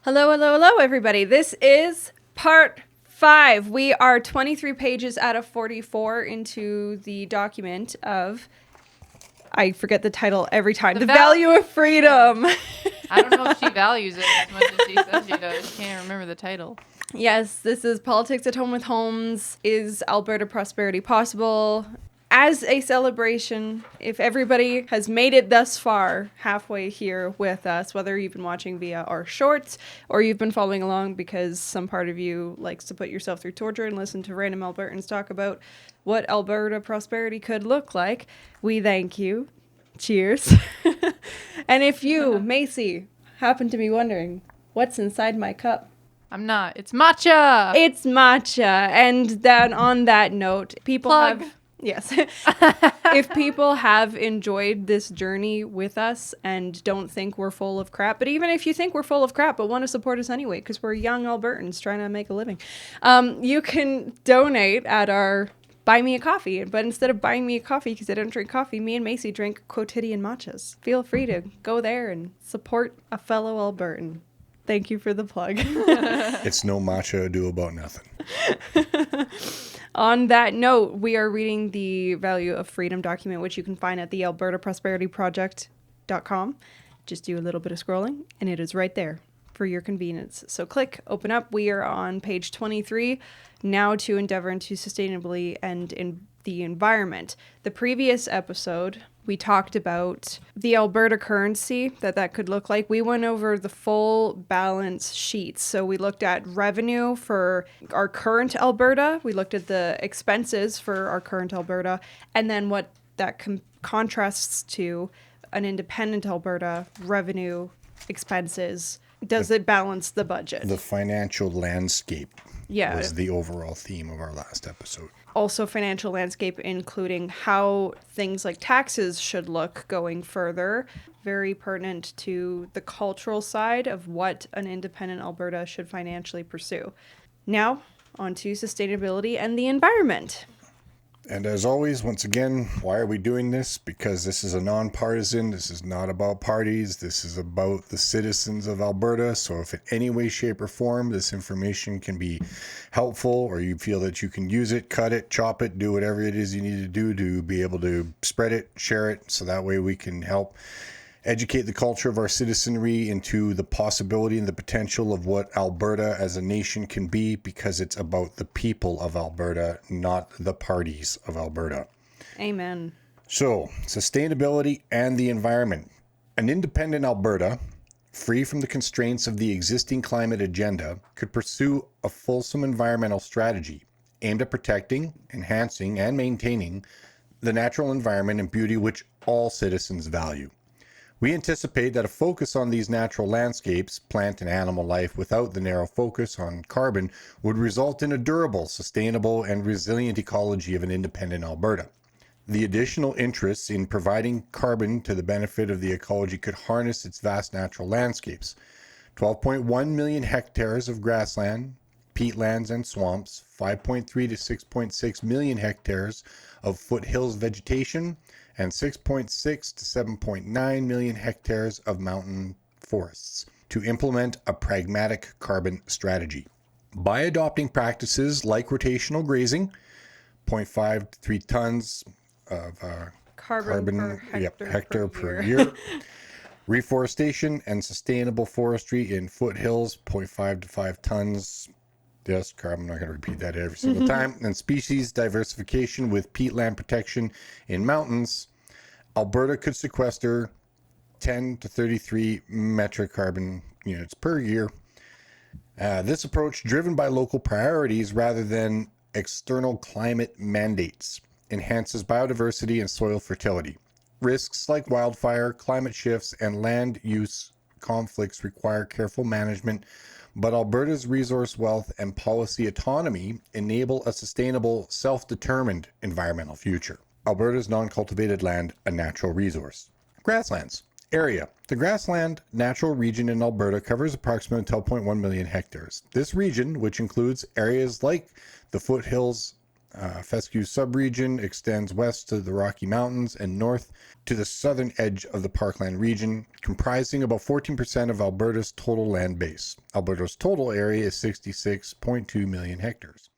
Hello, hello, hello, everybody. This is part 5. We are 23 pages out of 44 into the document of, I forget the title every time, The Value of Freedom. I don't know if she values it as much as she says she does. Can't remember the title. Yes, this is Politics at Home with Holmes. Is Alberta Prosperity possible? As a celebration, if everybody has made it thus far, halfway here with us, whether you've been watching via our shorts or you've been following along because some part of you likes to put yourself through torture and listen to random Albertans talk about what Alberta prosperity could look like, we thank you. Cheers. And if you, MayCee, happen to be wondering, what's inside my cup? I'm not. It's matcha! It's matcha. And then on that note, people Plug. have... Yes. If people have enjoyed this journey with us and don't think we're full of crap, but even if you think we're full of crap but want to support us anyway, because we're young Albertans trying to make a living, you can donate at our Buy Me a Coffee. But instead of buying me a coffee, because I don't drink coffee, me and MayCee drink quotidian matchas. Feel free to go there and support a fellow Albertan. Thank you for the plug. It's no matcha ado about nothing. On that note, we are reading the Value of Freedom document, which you can find at the Alberta Prosperity Project.com. Just do a little bit of scrolling, and it is right there for your convenience. So click, open up. We are on page 23, now to endeavor into sustainably and in the environment. The previous episode, we talked about the Alberta currency, that could look like. We went over the full balance sheets. So we looked at revenue for our current Alberta. We looked at the expenses for our current Alberta. And then what that contrasts to an independent Alberta revenue, expenses. Does it balance the budget? The financial landscape was the overall theme of our last episode. Also financial landscape, including how things like taxes should look going further. Very pertinent to the cultural side of what an independent Alberta should financially pursue. Now, on to sustainability and the environment. And as always, once again, why are we doing this? Because this is a nonpartisan. This is not about parties. This is about the citizens of Alberta. So if in any way, shape, or form this information can be helpful, or you feel that you can use it, cut it, chop it, do whatever it is you need to do to be able to spread it, share it, so that way we can help educate the culture of our citizenry into the possibility and the potential of what Alberta as a nation can be, because it's about the people of Alberta, not the parties of Alberta. Amen. So, sustainability and the environment. An independent Alberta, free from the constraints of the existing climate agenda, could pursue a fulsome environmental strategy aimed at protecting, enhancing, and maintaining the natural environment and beauty which all citizens value. We anticipate that a focus on these natural landscapes, plant and animal life, without the narrow focus on carbon, would result in a durable, sustainable, and resilient ecology of an independent Alberta. The additional interests in providing carbon to the benefit of the ecology could harness its vast natural landscapes. 12.1 million hectares of grassland, peatlands, and swamps, 5.3 to 6.6 million hectares of foothills vegetation, and 6.6 to 7.9 million hectares of mountain forests to implement a pragmatic carbon strategy. By adopting practices like rotational grazing, 0.5 to 3 tons of carbon per hectare per year, reforestation and sustainable forestry in foothills, 0.5 to 5 tons. Yes, I'm not going to repeat that every single time. And species diversification with peatland protection in mountains, Alberta could sequester 10 to 33 metric carbon units per year. This approach, driven by local priorities rather than external climate mandates, enhances biodiversity and soil fertility. Risks like wildfire, climate shifts, and land use conflicts require careful management, but Alberta's resource wealth and policy autonomy enable a sustainable, self-determined environmental future. Alberta's non-cultivated land, a natural resource. Grasslands. Area. The grassland natural region in Alberta covers approximately 12.1 million hectares. This region, which includes areas like the foothills Fescue subregion extends west to the Rocky Mountains and north to the southern edge of the parkland region, comprising about 14% of Alberta's total land base. Alberta's total area is 66.2 million hectares.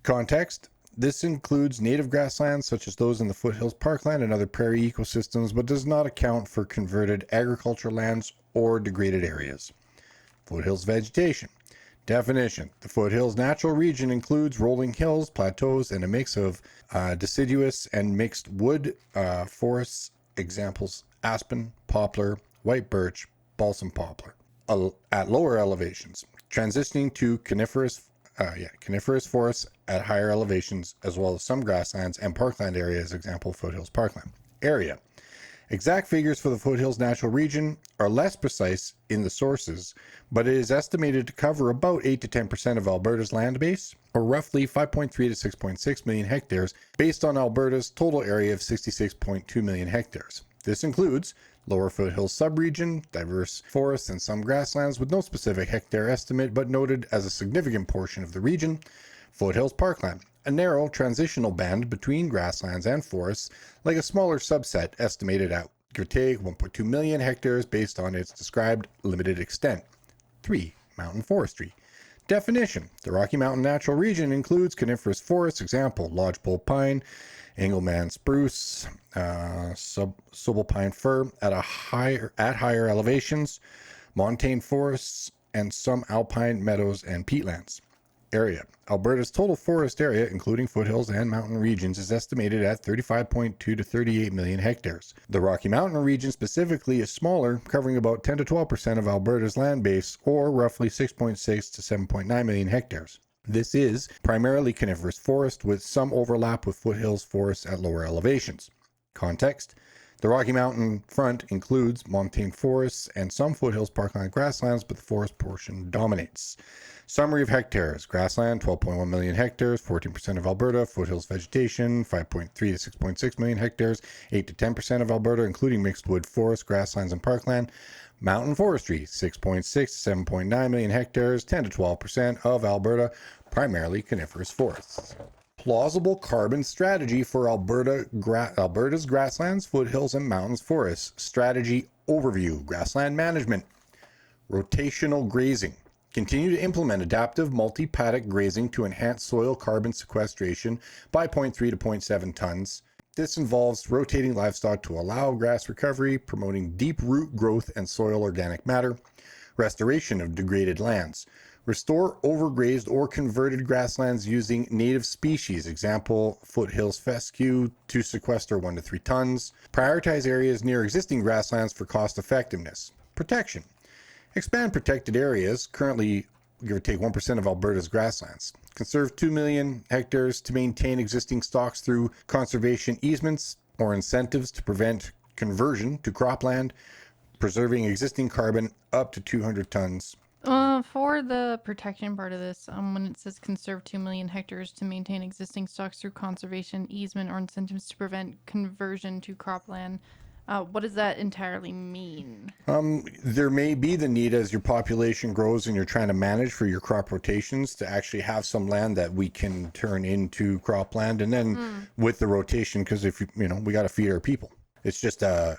Context: this includes native grasslands such as those in the foothills parkland and other prairie ecosystems, but does not account for converted agricultural lands or degraded areas. Foothills vegetation. Definition: the foothills natural region includes rolling hills, plateaus, and a mix of deciduous and mixed wood forests. Examples: aspen, poplar, white birch, balsam poplar. At lower elevations, transitioning to coniferous forests at higher elevations, as well as some grasslands and parkland areas. Example: foothills parkland. Area. Exact figures for the foothills natural region are less precise in the sources, but it is estimated to cover about 8 to 10% of Alberta's land base, or roughly 5.3 to 6.6 million hectares, based on Alberta's total area of 66.2 million hectares. This includes lower foothills subregion, diverse forests, and some grasslands with no specific hectare estimate, but noted as a significant portion of the region. Foothills parkland, a narrow transitional band between grasslands and forests, like a smaller subset estimated at, give or take, 1.2 million hectares based on its described limited extent. 3. Mountain forestry. Definition: the Rocky Mountain natural region includes coniferous forests, example: lodgepole pine, Engelmann spruce, subalpine fir at higher elevations, montane forests, and some alpine meadows and peatlands. Area. Alberta's total forest area, including foothills and mountain regions, is estimated at 35.2 to 38 million hectares. The Rocky Mountain region specifically is smaller, covering about 10 to 12% of Alberta's land base, or roughly 6.6 to 7.9 million hectares. This is primarily coniferous forest with some overlap with foothills forests at lower elevations. Context: the Rocky Mountain front includes montane forests and some foothills parkland grasslands, but the forest portion dominates. Summary of hectares. Grassland, 12.1 million hectares, 14% of Alberta. Foothills vegetation, 5.3 to 6.6 million hectares, 8 to 10% of Alberta, including mixed wood forests, grasslands, and parkland. Mountain forestry, 6.6 to 7.9 million hectares, 10 to 12% of Alberta, primarily coniferous forests. Plausible carbon strategy for Alberta's grasslands, foothills, and mountains forests. Strategy overview. Grassland management. Rotational grazing. Continue to implement adaptive multi-paddock grazing to enhance soil carbon sequestration by 0.3 to 0.7 tons. This involves rotating livestock to allow grass recovery, promoting deep root growth and soil organic matter. Restoration of degraded lands. Restore overgrazed or converted grasslands using native species, example, foothills fescue, to sequester 1 to 3 tons. Prioritize areas near existing grasslands for cost effectiveness. Protection. Expand protected areas, currently give or take 1% of Alberta's grasslands. Conserve 2 million hectares to maintain existing stocks through conservation easements or incentives to prevent conversion to cropland, preserving existing carbon up to 200 tons. For the protection part of this, when it says conserve 2 million hectares to maintain existing stocks through conservation easement or incentives to prevent conversion to cropland, what does that entirely mean? There may be the need as your population grows and you're trying to manage for your crop rotations to actually have some land that we can turn into cropland, and then with the rotation, because if we got to feed our people. It's just a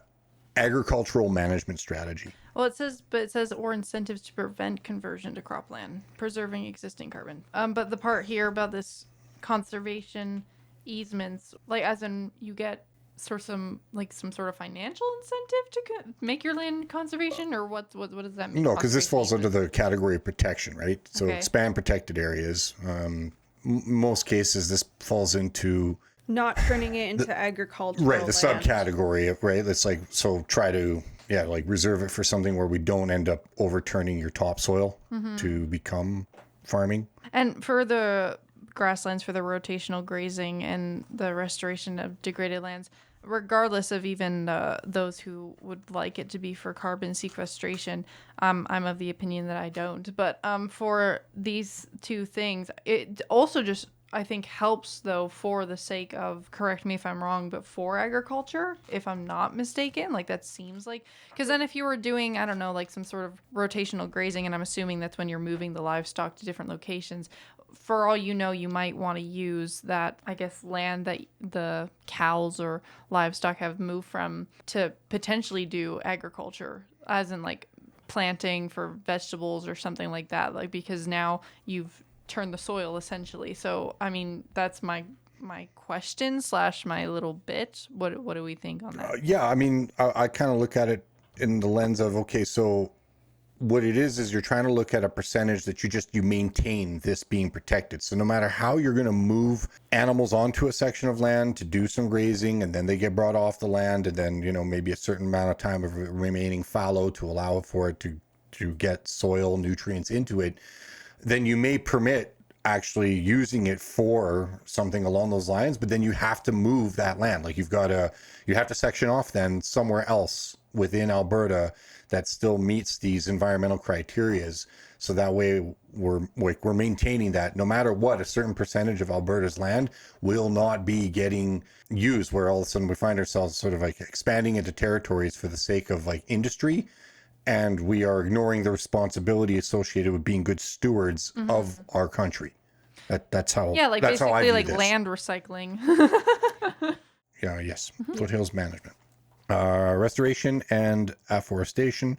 agricultural management strategy. Well, it says or incentives to prevent conversion to cropland, preserving existing carbon. But the part here about this conservation easements, like as in you get some sort of financial incentive to make your land conservation, or what does that mean? No, because this falls under the category of protection, right? So Okay. expand protected areas. Most cases, this falls into Not turning it into agricultural right, the land. subcategory of, right? It's like, so try to reserve it for something where we don't end up overturning your topsoil to become farming. And for the grasslands, for the rotational grazing and the restoration of degraded lands, regardless of even those who would like it to be for carbon sequestration, I'm of the opinion that I don't. But for these two things, it also just I think helps though for the sake of, correct me if I'm wrong, but for agriculture, if I'm not mistaken. Like that seems like, because then if you were doing, I don't know, like some sort of rotational grazing, and I'm assuming that's when you're moving the livestock to different locations, for all you know, you might want to use that, I guess, land that the cows or livestock have moved from to potentially do agriculture, as in like planting for vegetables or something like that. Like, because now you've turned the soil essentially. So, I mean, that's my question slash my little bit. What do we think on that? Yeah, I mean, I kind of look at it in the lens of, okay, so what it is you're trying to look at a percentage that you maintain this being protected. So no matter how you're going to move animals onto a section of land to do some grazing, and then they get brought off the land, and then, you know, maybe a certain amount of time of remaining fallow to allow for it to get soil nutrients into it, then you may permit actually using it for something along those lines, but then you have to move that land. Like you have to section off then somewhere else within Alberta that still meets these environmental criterias. So that way we're maintaining that no matter what, a certain percentage of Alberta's land will not be getting used, where all of a sudden we find ourselves sort of like expanding into territories for the sake of like industry. And we are ignoring the responsibility associated with being good stewards of our country. That's how. Yeah, like that's how I basically view like this. land recycling. Yeah. Yes. Foothills management, restoration and afforestation.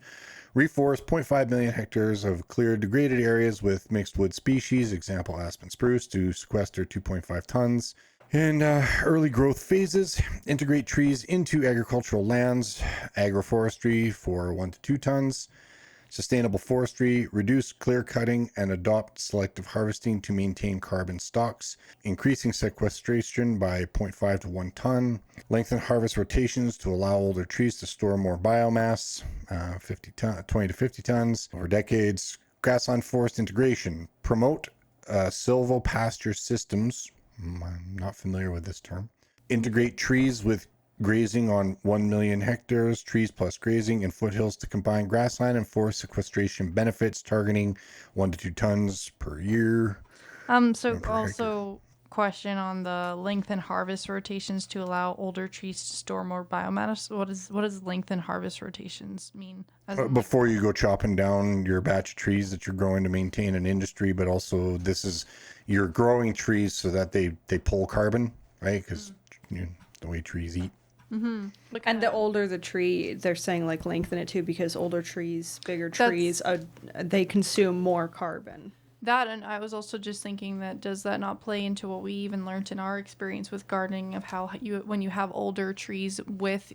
Reforest 0.5 million hectares of cleared degraded areas with mixed wood species, example aspen spruce, to sequester 2.5 tons. In early growth phases, integrate trees into agricultural lands, agroforestry for 1 to 2 tons. Sustainable forestry, reduce clear cutting and adopt selective harvesting to maintain carbon stocks, increasing sequestration by 0.5 to 1 ton, lengthen harvest rotations to allow older trees to store more biomass, 20 to 50 tons over decades, grassland forest integration, promote silvopasture systems. I'm not familiar with this term. Integrate trees with grazing on 1 million hectares, trees plus grazing and foothills to combine grassland and forest sequestration benefits, targeting 1 to 2 tons per year. So also question on the lengthen harvest rotations to allow older trees to store more biomass. What does lengthen harvest rotations mean? Before you go chopping down your batch of trees that you're growing to maintain an industry, but also you're growing trees so that they pull carbon, right? Because the way trees eat. And the older the tree, they're saying like lengthen it too, because older trees, bigger trees, they consume more carbon. That, and I was also just thinking that does that not play into what we even learned in our experience with gardening of how when you have older trees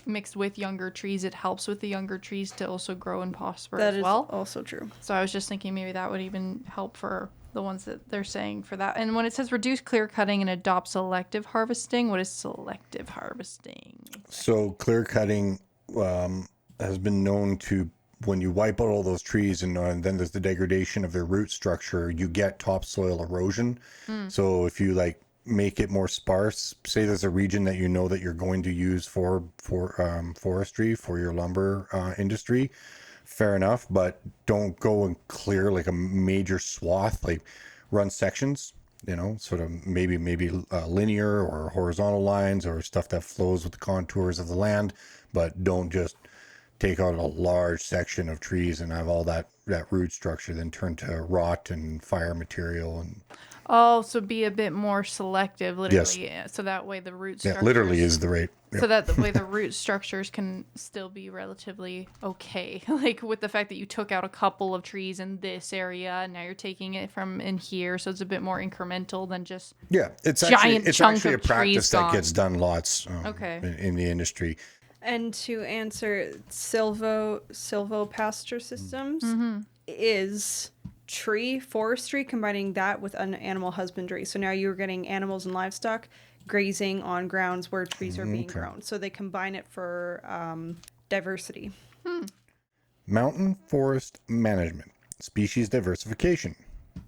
mixed with younger trees, it helps with the younger trees to also grow and prosper as well. That is also true. So I was just thinking maybe that would even help for the ones that they're saying for that. And when it says reduce clear cutting and adopt selective harvesting, what is selective harvesting? So clear cutting has been known to, when you wipe out all those trees and then there's the degradation of their root structure, you get topsoil erosion. So if you like make it more sparse, say there's a region that you know that you're going to use for forestry for your lumber industry, fair enough, but don't go and clear like a major swath, like run sections, sort of maybe linear or horizontal lines or stuff that flows with the contours of the land, but don't just take out a large section of trees and have all that root structure then turn to rot and fire material. And so be a bit more selective, literally. Yes. So that way the root structures... Yeah, literally is the rate. Yeah. So that the way the root structures can still be relatively okay. Like with the fact that you took out a couple of trees in this area and now you're taking it from in here. So it's a bit more incremental than just it's giant actually a practice that gets done lots in the industry. And to answer silvopasture systems is tree forestry, combining that with an animal husbandry. So now you're getting animals and livestock grazing on grounds where trees are being grown. So they combine it for diversity. Mountain forest management, species diversification,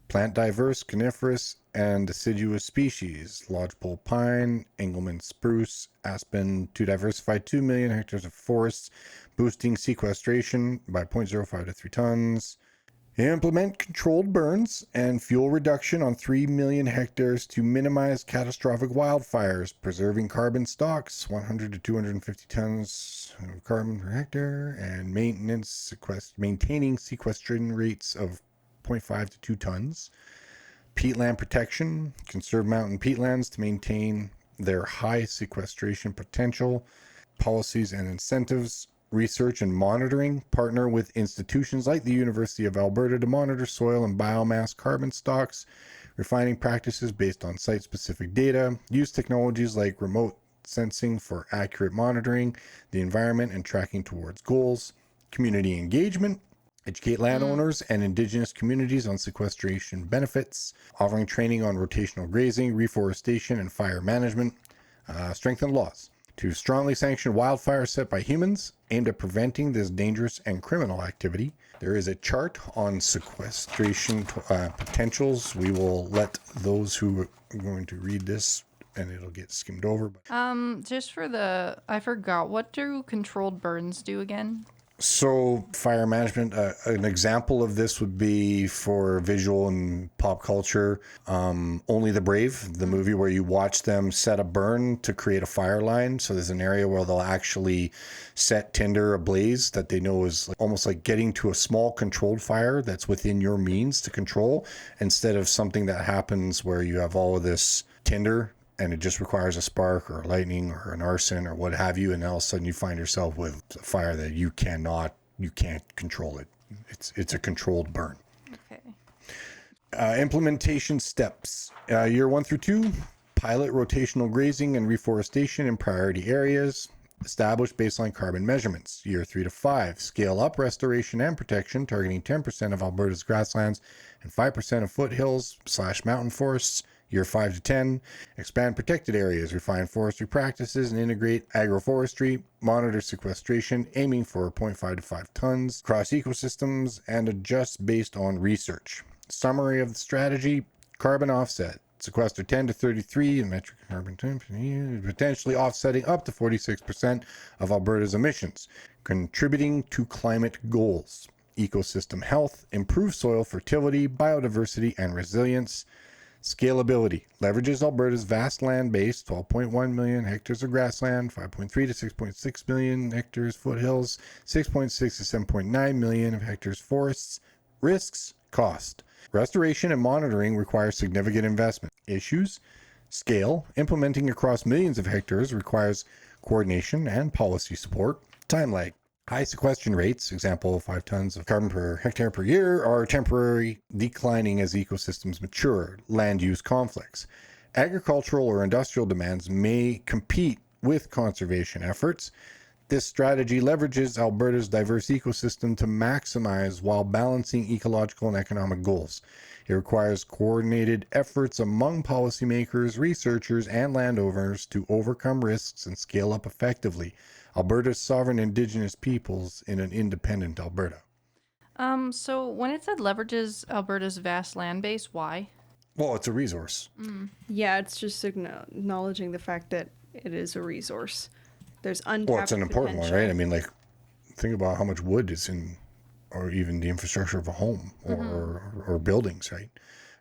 plant diverse coniferous and deciduous species, lodgepole pine, Engelmann spruce, aspen to diversify 2 million hectares of forests, boosting sequestration by 0.05 to 3 tons. Implement controlled burns and fuel reduction on 3 million hectares to minimize catastrophic wildfires, preserving carbon stocks, 100 to 250 tons of carbon per hectare, and maintaining sequestration rates of 0.5 to 2 tons. Peatland protection, conserve mountain peatlands to maintain their high sequestration potential. Policies and incentives. Research and monitoring, partner with institutions like the University of Alberta to monitor soil and biomass carbon stocks, refining practices based on site-specific data, use technologies like remote sensing for accurate monitoring the environment and tracking towards goals, community engagement, educate landowners and Indigenous communities on sequestration benefits, offering training on rotational grazing, reforestation, and fire management, strengthen laws to strongly sanction wildfires set by humans aimed at preventing this dangerous and criminal activity. There is a chart on sequestration potentials. We will let those who are going to read this, and it'll get skimmed over. Just for I forgot, what do controlled burns do again? So fire management, an example of this would be for visual and pop culture. Only the Brave, the movie where you watch them set a burn to create a fire line. So there's an area where they'll actually set tinder ablaze that they know is almost like getting to a small controlled fire that's within your means to control, instead of something that happens where you have all of this tinder and it just requires a spark or a lightning or an arson or what have you, and all of a sudden you find yourself with a fire that you can't control it. It's a controlled burn. Okay. Implementation steps. Year 1 through 2, pilot rotational grazing and reforestation in priority areas. Establish baseline carbon measurements. Year 3 to 5, scale up restoration and protection, targeting 10% of Alberta's grasslands and 5% of foothills/mountain forests. Year 5 to 10, expand protected areas, refine forestry practices, and integrate agroforestry, monitor sequestration, aiming for 0.5 to 5 tons across ecosystems, and adjust based on research. Summary of the strategy: carbon offset. Sequester 10 to 33 in metric carbon potentially offsetting up to 46% of Alberta's emissions, contributing to climate goals. Ecosystem health, improve soil fertility, biodiversity, and resilience. Scalability leverages Alberta's vast land base, 12.1 million hectares of grassland, 5.3 to 6.6 million hectares foothills, 6.6 to 7.9 million of hectares forests. Risks, cost. Restoration and monitoring requires significant investment. Issues, scale. Implementing across millions of hectares requires coordination and policy support. Time lag. High sequestration rates, example 5 tons of carbon per hectare per year, are temporary, declining as ecosystems mature. Land use conflicts. Agricultural or industrial demands may compete with conservation efforts. This strategy leverages Alberta's diverse ecosystem to maximize while balancing ecological and economic goals. It requires coordinated efforts among policymakers, researchers, and landowners to overcome risks and scale up effectively. Alberta's sovereign Indigenous peoples in an independent Alberta. So when it said leverages Alberta's vast land base, why? Well, it's a resource. Yeah, it's just acknowledging the fact that it is a resource. There's untapped Well, it's an important one, potential. right? I mean, like, think about how much wood is in, or even the infrastructure of a home or buildings, right?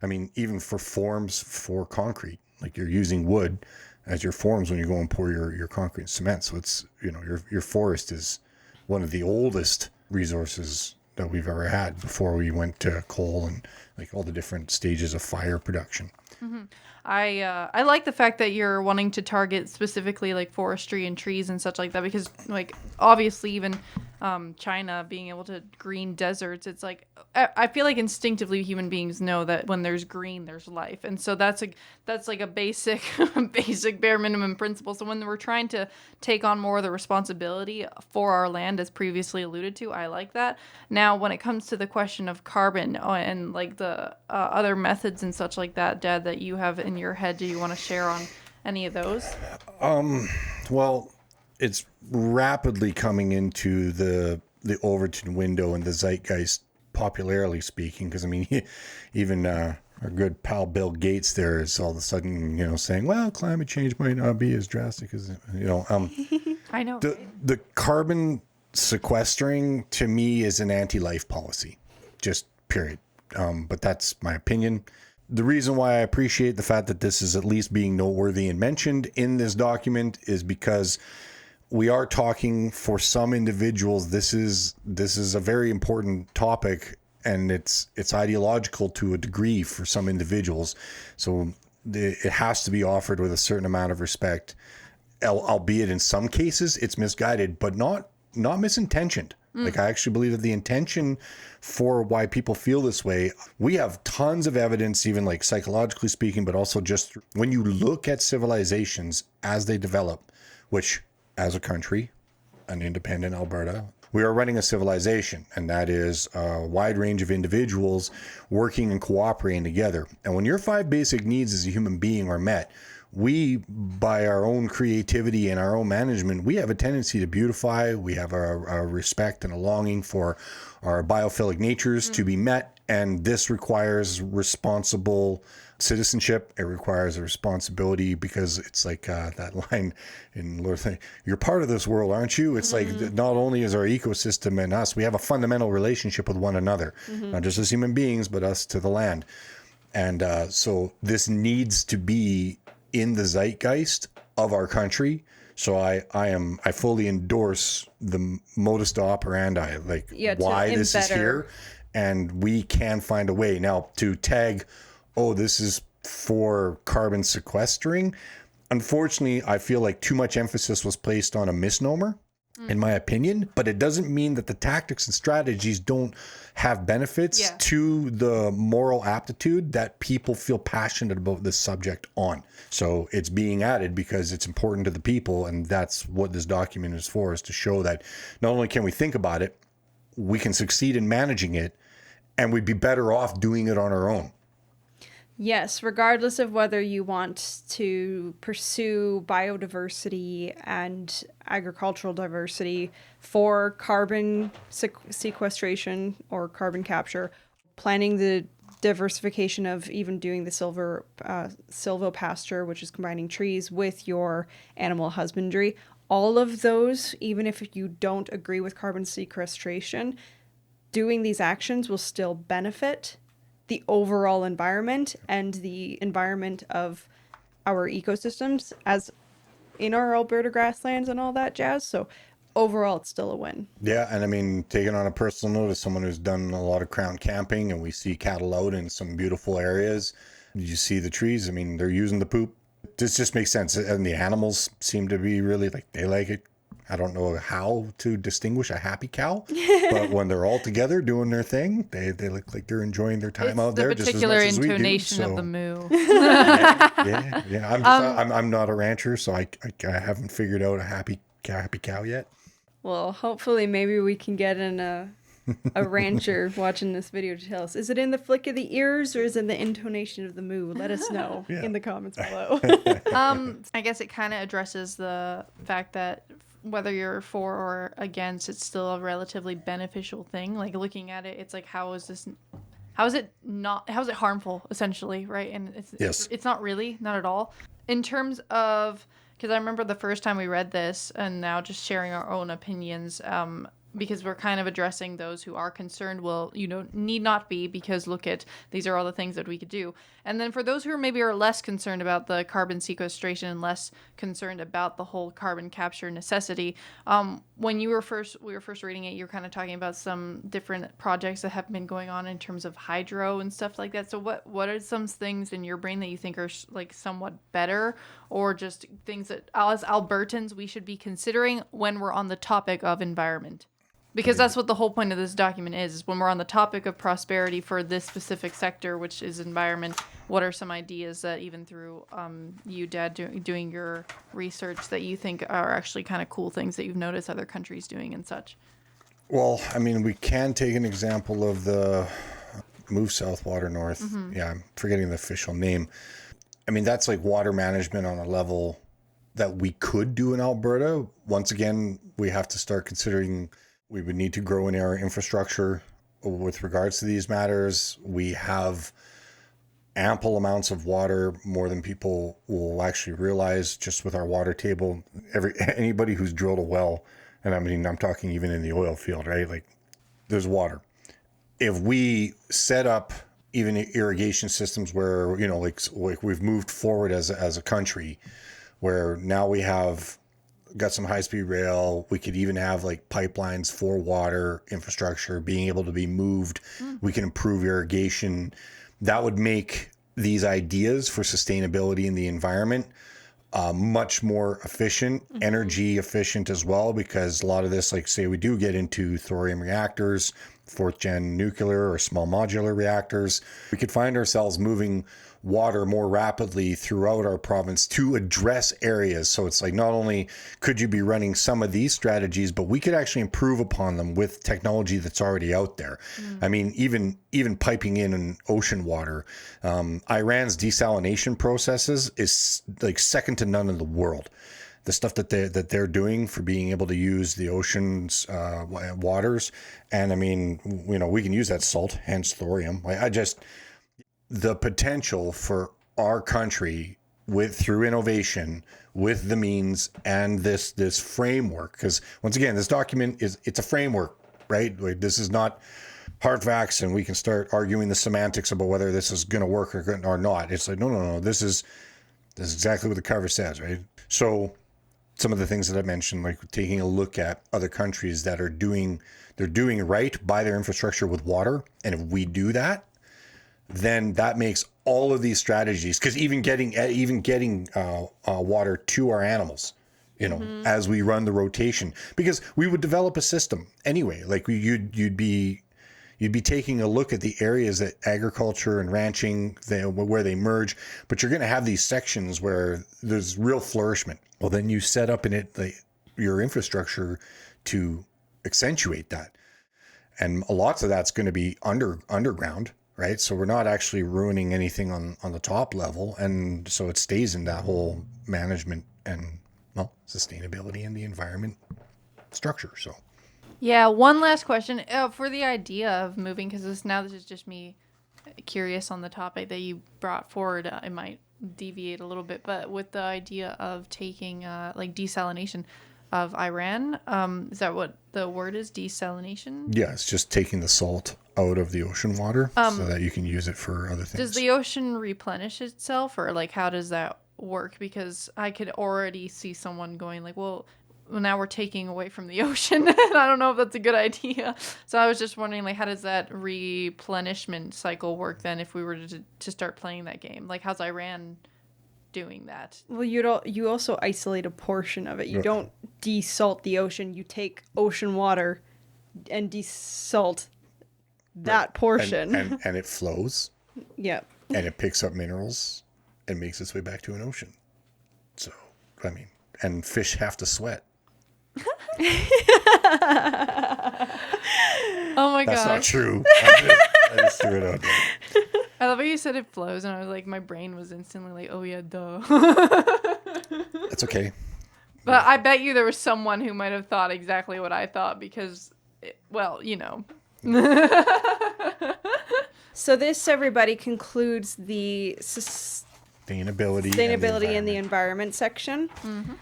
I mean, even for forms for concrete, like you're using wood as your forms when you go and pour your concrete and cement. So it's, your forest is one of the oldest resources that we've ever had before we went to coal and like all the different stages of fire production. I like the fact that you're wanting to target specifically like forestry and trees and such like that, because like obviously even China being able to green deserts, it's like I feel like instinctively human beings know that when there's green there's life, and so that's like a basic basic bare minimum principle. So when we're trying to take on more of the responsibility for our land, as previously alluded to, I like that. Now when it comes to the question of carbon and like the other methods and such like that, Dad, that you have in your head, do you want to share on any of those? Well, it's rapidly coming into the Overton window and the zeitgeist, popularly speaking, because I mean, even our good pal Bill Gates there is all of a sudden, saying, well, climate change might not be as drastic as, I know. The carbon sequestering to me is an anti-life policy, just period. But that's my opinion. The reason why I appreciate the fact that this is at least being noteworthy and mentioned in this document is because we are talking, for some individuals, this is a very important topic, and it's ideological to a degree for some individuals. So it has to be offered with a certain amount of respect, albeit in some cases it's misguided, but not misintentioned. Like, I actually believe that the intention for why people feel this way, we have tons of evidence, even like psychologically speaking, but also just when you look at civilizations as they develop, which as a country, an independent Alberta, we are running a civilization, and that is a wide range of individuals working and cooperating together. And when your 5 basic needs as a human being are met, we, by our own creativity and our own management, we have a tendency to beautify. We have a respect and a longing for our biophilic natures to be met. And this requires responsible citizenship. It requires a responsibility, because it's like that line in Lord of the Rings, you're part of this world, aren't you? It's like, not only is our ecosystem and us, we have a fundamental relationship with one another, not just as human beings, but us to the land. And so this needs to be in the zeitgeist of our country. So I fully endorse the modus operandi, like why this is here, and we can find a way. Now, to tag, oh, this is for carbon sequestering, unfortunately, I feel like too much emphasis was placed on a misnomer, in my opinion, but it doesn't mean that the tactics and strategies don't have benefits to the moral aptitude that people feel passionate about this subject on. So it's being added because it's important to the people, and that's what this document is for, is to show that not only can we think about it, we can succeed in managing it, and we'd be better off doing it on our own. Yes, regardless of whether you want to pursue biodiversity and agricultural diversity for carbon sequestration or carbon capture, planning the diversification of even doing the silvopasture, which is combining trees with your animal husbandry, all of those, even if you don't agree with carbon sequestration, doing these actions will still benefit the overall environment and the environment of our ecosystems as in our Alberta grasslands and all that jazz. So overall, it's still a win. Yeah, and I mean, taking on a personal note, as someone who's done a lot of crown camping, and we see cattle out in some beautiful areas, you see the trees. I mean, they're using the poop. This just makes sense. And the animals seem to be really, like, they like it. I don't know how to distinguish a happy cow, but when they're all together doing their thing, they look like they're enjoying their time out there just as much as we do. The particular intonation of the moo. Yeah. I'm not a rancher, so I haven't figured out a happy cow yet. Well, hopefully, maybe we can get in a rancher watching this video to tell us, is it in the flick of the ears or is it in the intonation of the moo? Let us know in the comments below. I guess it kind of addresses the fact that whether you're for or against, it's still a relatively beneficial thing. Like, looking at it, it's like, how is it harmful, essentially, right? And it's not really, not at all. In terms of, because I remember the first time we read this, and now just sharing our own opinions, because we're kind of addressing those who are concerned, well, need not be, because look at, these are all the things that we could do. And then for those who are less concerned about the carbon sequestration and less concerned about the whole carbon capture necessity, when we were first reading it, you're kind of talking about some different projects that have been going on in terms of hydro and stuff like that. So what are some things in your brain that you think are like somewhat better, or just things that as Albertans we should be considering when we're on the topic of environment? Because that's what the whole point of this document is when we're on the topic of prosperity for this specific sector, which is environment. What are some ideas that, even through you, Dad, doing your research, that you think are actually kind of cool things that you've noticed other countries doing and such? Well, I mean, we can take an example of the Move South, Water North. Mm-hmm. Yeah, I'm forgetting the official name. I mean, that's like water management on a level that we could do in Alberta. Once again, we have to start considering we would need to grow in our infrastructure with regards to these matters. We have ample amounts of water, more than people will actually realize, just with our water table. Anybody who's drilled a well, and I mean, I'm talking even in the oil field, right? Like, there's water. if we set up even irrigation systems where, you know, like we've moved forward as a country, where now we have got some high-speed rail, we could even have like pipelines for water infrastructure being able to be moved. We can improve irrigation. That would make these ideas for sustainability in the environment much more efficient, energy efficient as well, because a lot of this, like say we do get into thorium reactors, fourth gen nuclear or small modular reactors, we could find ourselves moving water more rapidly throughout our province to address areas. So it's like, not only could you be running some of these strategies, but we could actually improve upon them with technology that's already out there. I mean, even piping in ocean water, Iran's desalination processes is like second to none in the world. The stuff that they're doing for being able to use the ocean's waters, and I mean, you know, we can use that salt, hence thorium. The potential for our country through innovation, with the means and this framework, because once again, this document it's a framework, right? Like, this is not hard facts, and we can start arguing the semantics about whether this is going to work or not. It's like, no. This is exactly what the cover says, right? So some of the things that I mentioned, like taking a look at other countries that are doing right by their infrastructure with water, and if we do that, then that makes all of these strategies, because even getting water to our animals, you know, as we run the rotation, because we would develop a system anyway. Like you'd be taking a look at the areas that agriculture and ranching, where they merge, but you're going to have these sections where there's real flourishment. Well, then you set up in it your infrastructure to accentuate that, and lots of that's going to be underground. Right. So we're not actually ruining anything on the top level. And so it stays in that whole management and, well, sustainability and the environment structure. So, Yeah, one last question for the idea of moving, because this is just me curious on the topic that you brought forward. I might deviate a little bit, but with the idea of taking like desalination of Iran, is that what the word is? Desalination? yeah, it's just taking the salt out of the ocean water so that you can use it for other things. Does the ocean replenish itself, or like how does that work? Because I could already see someone going like, well, now we're taking away from the ocean, and I don't know if that's a good idea. So I was just wondering, like, how does that replenishment cycle work then if we were to start playing that game? Like, how's Iran doing that? Well, you also isolate a portion of it. You don't desalt the ocean. You take ocean water and desalt that portion. And it flows. Yeah. And it picks up minerals and makes its way back to an ocean. So, I mean, and fish have to sweat. Oh my gosh. That's not true. I just threw it out there. I love how you said it flows, and I was like, my brain was instantly like, oh yeah, duh. That's okay. But I bet you there was someone who might have thought exactly what I thought, because, well, you know. So this, everybody, concludes the Sustainability and the environment section. Mm-hmm.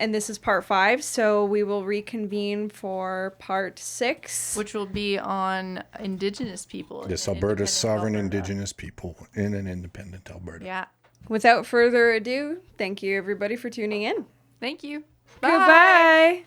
And this is part 5, so we will reconvene for part 6. Which will be on Indigenous people. Yes, Alberta's sovereign Indigenous people in an independent Alberta. Yeah. Without further ado, thank you everybody for tuning in. Thank you. Bye. Goodbye.